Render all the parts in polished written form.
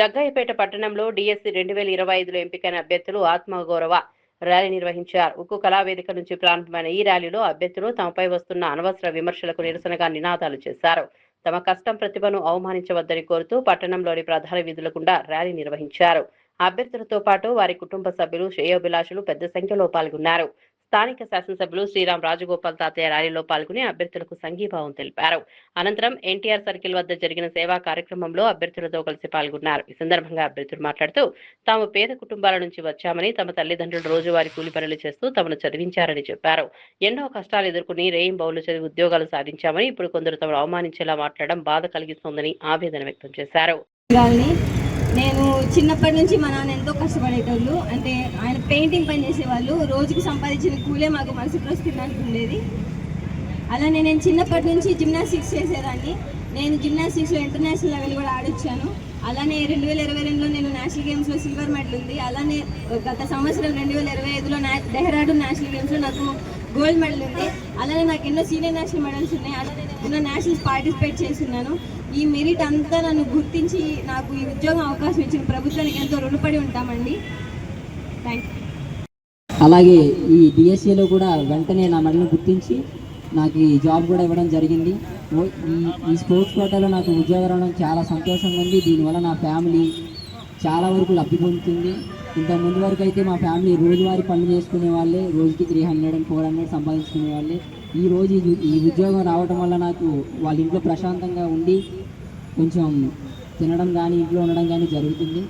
జగ్గయ్యపేట పట్టణంలో డిఎస్సి 2025లో ఎంపికైన అభ్యర్థులు ఆత్మగౌరవ ర్యాలీ నిర్వహించారు. ఉక్కు కళావేదిక నుంచి ప్రారంభమైన ఈ ర్యాలీలో అభ్యర్థులు తమపై వస్తున్న అనవసర విమర్శలకు నిరసనగా నినాదాలు చేశారు. తమ కష్టం ప్రతిభను అవమానించవద్దని కోరుతూ పట్టణంలోని ప్రధాన వీధుల గుండా ర్యాలీ నిర్వహించారు. అభ్యర్థులతో పాటు వారి కుటుంబ సభ్యులు, శ్రేయోభిలాషులు పెద్ద సంఖ్యలో పాల్గొన్నారు. స్థానిక శాసనసభ్యులు శ్రీరామ్ రాజగోపాల్ తాతయ్య ర్యాలీలో పాల్గొని అభ్యర్థులకు సంఘీభావం తెలిపారు. అనంతరం ఎన్టీఆర్ సర్కిల్ వద్ద జరిగిన సేవా కార్యక్రమంలో అభ్యర్థులతో కలిసి పాల్గొన్నారు. ఈ సందర్భంగా అభ్యర్థులు మాట్లాడుతూ తాము పేద కుటుంబాల నుంచి వచ్చామని, తమ తల్లిదండ్రులు రోజువారీ కూలి పనులు చేస్తూ తమను చదివించారని చెప్పారు. ఎన్నో కష్టాలు ఎదుర్కొని రేయింబౌళ్లు చదివి ఉద్యోగాలు సాధించామని, ఇప్పుడు కొందరు తమను అవమానించేలా మాట్లాడడం బాధ కలిగిస్తోందని ఆవేదన వ్యక్తం చేశారు. నేను చిన్నప్పటి నుంచి మా నాన్న ఎంతో కష్టపడేటోళ్ళు. అంటే ఆయన పెయింటింగ్ పని చేసేవాళ్ళు. రోజుకి సంపాదించిన కూలే మాకు మరుసటి రోజు తినడానికి ఉండేది. అలానే నేను చిన్నప్పటి నుంచి జిమ్నాస్టిక్స్ చేసేదాన్ని. నేను జిమ్నాస్టిక్స్లో ఇంటర్నేషనల్ లెవెల్ కూడా ఆడొచ్చాను. అలానే 2022లో నేను నేషనల్ గేమ్స్లో సిల్వర్ మెడల్ ఉంది. అలానే గత సంవత్సరం 2025లో డెహ్రాడూన్ నేషనల్ గేమ్స్లో నాకు గోల్డ్ మెడల్ ఉంది. అలానే నాకు ఎన్నో సీనియర్ నేషనల్ మెడల్స్ ఉన్నాయి. అలానే ఎన్నో నేషనల్స్ పార్టిసిపేట్ చేస్తున్నాను. ఈ మెరిట్ అంతా నన్ను గుర్తించి నాకు ఈ ఉద్యోగం అవకాశం ఇచ్చిన ప్రభుత్వానికి ఎంతో రుణపడి ఉంటామండి. Thank you. అలాగే ఈ డిఎస్సిలో కూడా వెంటనే నా మెడల్ని గుర్తించి నాకు ఈ జాబ్ కూడా ఇవ్వడం జరిగింది. ఈ స్పోర్ట్స్ కోటాలో నాకు ఉద్యోగం రావడం చాలా సంతోషంగా ఉంది. దీనివల్ల నా ఫ్యామిలీ చాలా వరకు లబ్ధి పొందుతుంది. ఇంతకుముందు వరకు అయితే మా ఫ్యామిలీ రోజువారీ పనులు చేసుకునే వాళ్ళే, రోజుకి 300 and 400 సంపాదించుకునే వాళ్ళే. ఈరోజు ఈ ఉద్యోగం రావడం వల్ల నాకు వాళ్ళ ఇంట్లో ప్రశాంతంగా ఉండి కొంచెం తినడం కానీ, ఇంట్లో ఉండడం కానీ జరుగుతుంది.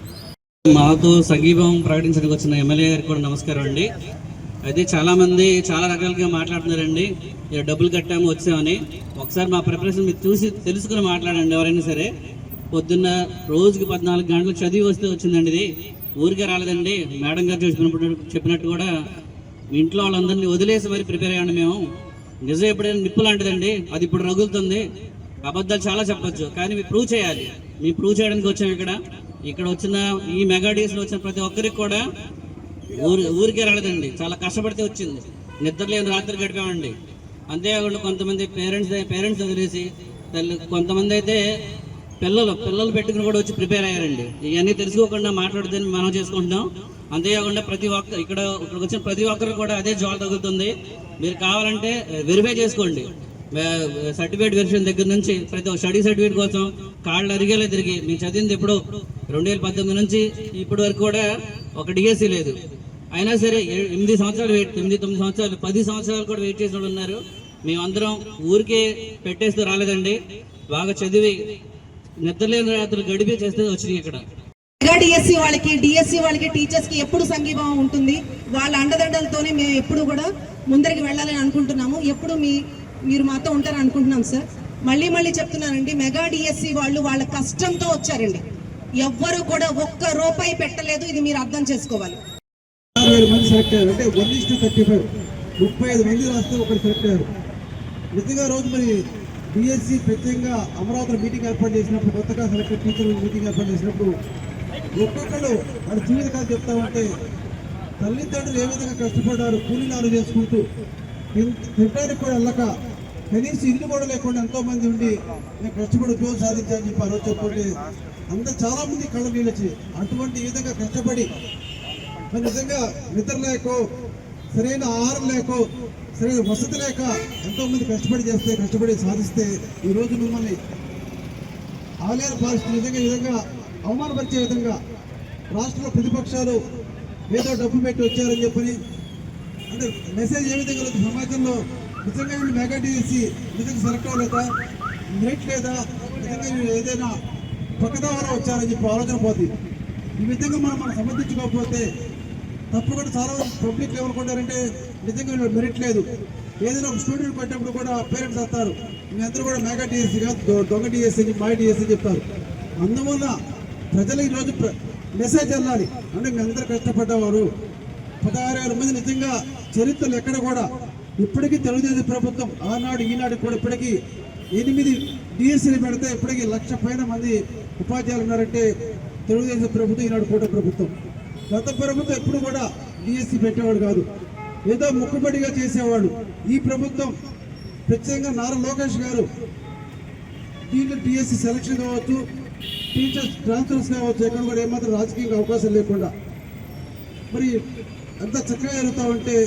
మాతో సంఘీభావం ప్రకటించడానికి వచ్చిన ఎమ్మెల్యే గారికి కూడా నమస్కారం అండి. అయితే చాలామంది చాలా రకాలుగా మాట్లాడుతున్నారండి. డబ్బులు కట్టాము వచ్చామని. ఒకసారి మా ప్రిపరేషన్ మీరు చూసి తెలుసుకుని మాట్లాడండి. ఎవరైనా సరే పొద్దున్న రోజుకి 14 గంటలు చదివి వస్తే వచ్చిందండి. ఇది ఊరికే రాలేదండి. మేడం గారు చెప్పినట్టు కూడా ఇంట్లో వాళ్ళందరినీ వదిలేసి మరి ప్రిపేర్ అయ్యాను మేము. నిజం ఎప్పుడైనా నిప్పు లాంటిదండి, అది ఇప్పుడు రగులుతుంది. అబద్ధాలు చాలా చెప్పచ్చు, కానీ మీరు ప్రూవ్ చేయాలి. మేము ప్రూవ్ చేయడానికి వచ్చాము. ఇక్కడ వచ్చిన ఈ మెగా డేస్లో వచ్చిన ప్రతి ఒక్కరికి కూడా ఊరికే రాలేదండి, చాలా కష్టపడితే వచ్చింది. నిద్ర లేని రాత్రి గడిపామండి. అంతేకాకుండా కొంతమంది పేరెంట్స్ వదిలేసి కొంతమంది అయితే పిల్లలు పెట్టుకుని కూడా వచ్చి ప్రిపేర్ అయ్యారండి. ఇవన్నీ తెలుసుకోకుండా మాట్లాడుదని మనం చేసుకుంటున్నాం. అంతేకాకుండా ఇక్కడ వచ్చిన ప్రతి ఒక్కరు కూడా అదే జాబ్ తగులుతుంది. మీరు కావాలంటే వెరిఫై చేసుకోండి. సర్టిఫికేట్ వెరిఫికేషన్ దగ్గర నుంచి ప్రతి ఒక్క స్టడీ సర్టిఫికేట్ కోసం కాళ్ళు అరిగేలా తిరిగి మేము చదివింది ఎప్పుడు 2018 నుంచి ఇప్పటి వరకు కూడా ఒక డిఎస్సి లేదు. అయినా సరే 8 సంవత్సరాలు 9 సంవత్సరాలు 10 సంవత్సరాలు కూడా వెయిట్ చేసిన వాళ్ళు ఉన్నారు. మేమందరం ఊరికే పెట్టేస్తూ రాలేదండి. బాగా చదివి నిద్రలేని రాత్రులు గడిపే చేస్తే వచ్చినాయి. ఇక్కడ డిఎస్సి వాళ్ళకి టీచర్స్ కి ఎప్పుడు సంఘీభావం ఉంటుంది. వాళ్ళ అండదండలతోనే మేము ఎప్పుడు కూడా ముందరికి వెళ్ళాలని అనుకుంటున్నాము. ఎప్పుడు మీరు మాతో ఉంటారని అనుకుంటున్నాం సార్. మళ్ళీ చెప్తున్నానండి, మెగా డిఎస్సి వాళ్ళు వాళ్ళ కష్టంతో వచ్చారండి. ఎవ్వరు కూడా ఒక్క రూపాయి పెట్టలేదు. ఇది మీరు అర్థం చేసుకోవాలి. 60,000 మంది సెలెక్ట్ అయ్యారు. అంటే 1:35 35 మంది రాస్తే ఒకరు సెలెక్ట్ అయ్యారు. నిజంగా రోజు మరి డిఎస్సి ప్రత్యేకంగా అమరావతిలో మీటింగ్ ఏర్పాటు చేసినప్పుడు, కొత్తగా సెలెక్టెడ్ టీచర్ మీటింగ్ ఏర్పాటు చేసినప్పుడు ఒక్కొక్కరు వాళ్ళ జీవితకాలు చెప్తా ఉంటే తల్లిదండ్రులు ఏ విధంగా కష్టపడ్డారు, కూలీనాలు చేసుకుంటూ తింటానికి కూడా వెళ్ళక కనీసం ఇల్లు కూడా లేకుండా ఎంతో మంది ఉండి నేను కష్టపడి ఉద్యోగం సాధించాలని చెప్పి ఆ రోజు చెప్పుకుంటే చాలా మంది కళ్ళ నీళ్ళు వచ్చి అటువంటి విధంగా కష్టపడి మరి నిజంగా నిద్ర లేకో, సరైన ఆహారం లేకో, సరైన వసతి లేక ఎంతో మంది కష్టపడి సాధిస్తే ఈరోజు మిమ్మల్ని ఆలయాల పరిస్థితి నిజంగా ఈ విధంగా అవమానపరిచే విధంగా రాష్ట్రంలో ప్రతిపక్షాలు ఏదో డబ్బు పెట్టి వచ్చారని చెప్పని అంటే మెసేజ్ ఏ విధంగా సమాజంలో నిజంగా వీళ్ళు మెగా డిఎస్సి నిజంగా సెలెక్ట్ అవ్వలేదా, మెరిట్ లేదా, నిజంగా వీళ్ళు ఏదైనా పక్కదావరా వచ్చారని చెప్పి ఆలోచన పోతుంది. ఈ విధంగా మనం సమర్థించుకోకపోతే తప్పకుండా చాలా పబ్లిక్ లెవెల్ కొట్టారంటే నిజంగా వీళ్ళు మెరిట్ లేదు. ఏదైనా ఒక స్టూడెంట్ పెట్టినప్పుడు కూడా పేరెంట్స్ వస్తారు, మీ అందరూ కూడా మెగా డిఎస్సి కాదు దొంగ డిఎస్సి మాయ డిఎస్సి చెప్తారు. అందువల్ల ప్రజలు ఈరోజు మెసేజ్ వెళ్ళాలి. అంటే మీ అందరూ కష్టపడ్డవారు 16,000 మంది నిజంగా చరిత్రలు ఎక్కడ కూడా ఇప్పటికీ తెలుగుదేశం ప్రభుత్వం ఆనాడు ఈనాడు కూడా ఇప్పటికీ 8 డిఎస్సీలు పెడితే ఇప్పటికీ 1,00,000 పైన మంది ఉపాధ్యాయులు ఉన్నారంటే తెలుగుదేశం ప్రభుత్వం, ఈనాడు కూటమి ప్రభుత్వం. గత ప్రభుత్వం ఎప్పుడు కూడా డిఎస్సీ పెట్టేవాడు కాదు, ఏదో ముక్కుబడిగా చేసేవాడు. ఈ ప్రభుత్వం ప్రత్యేకంగా నారా లోకేష్ గారు దీంట్లో డిఎస్సీ సెలక్షన్ కావచ్చు, టీచర్స్ ట్రాన్స్ఫర్స్ కావచ్చు, ఎక్కడ కూడా ఏమాత్రం రాజకీయంగా అవకాశం లేకుండా మరి అంత చక్కగా జరుగుతూ ఉంటే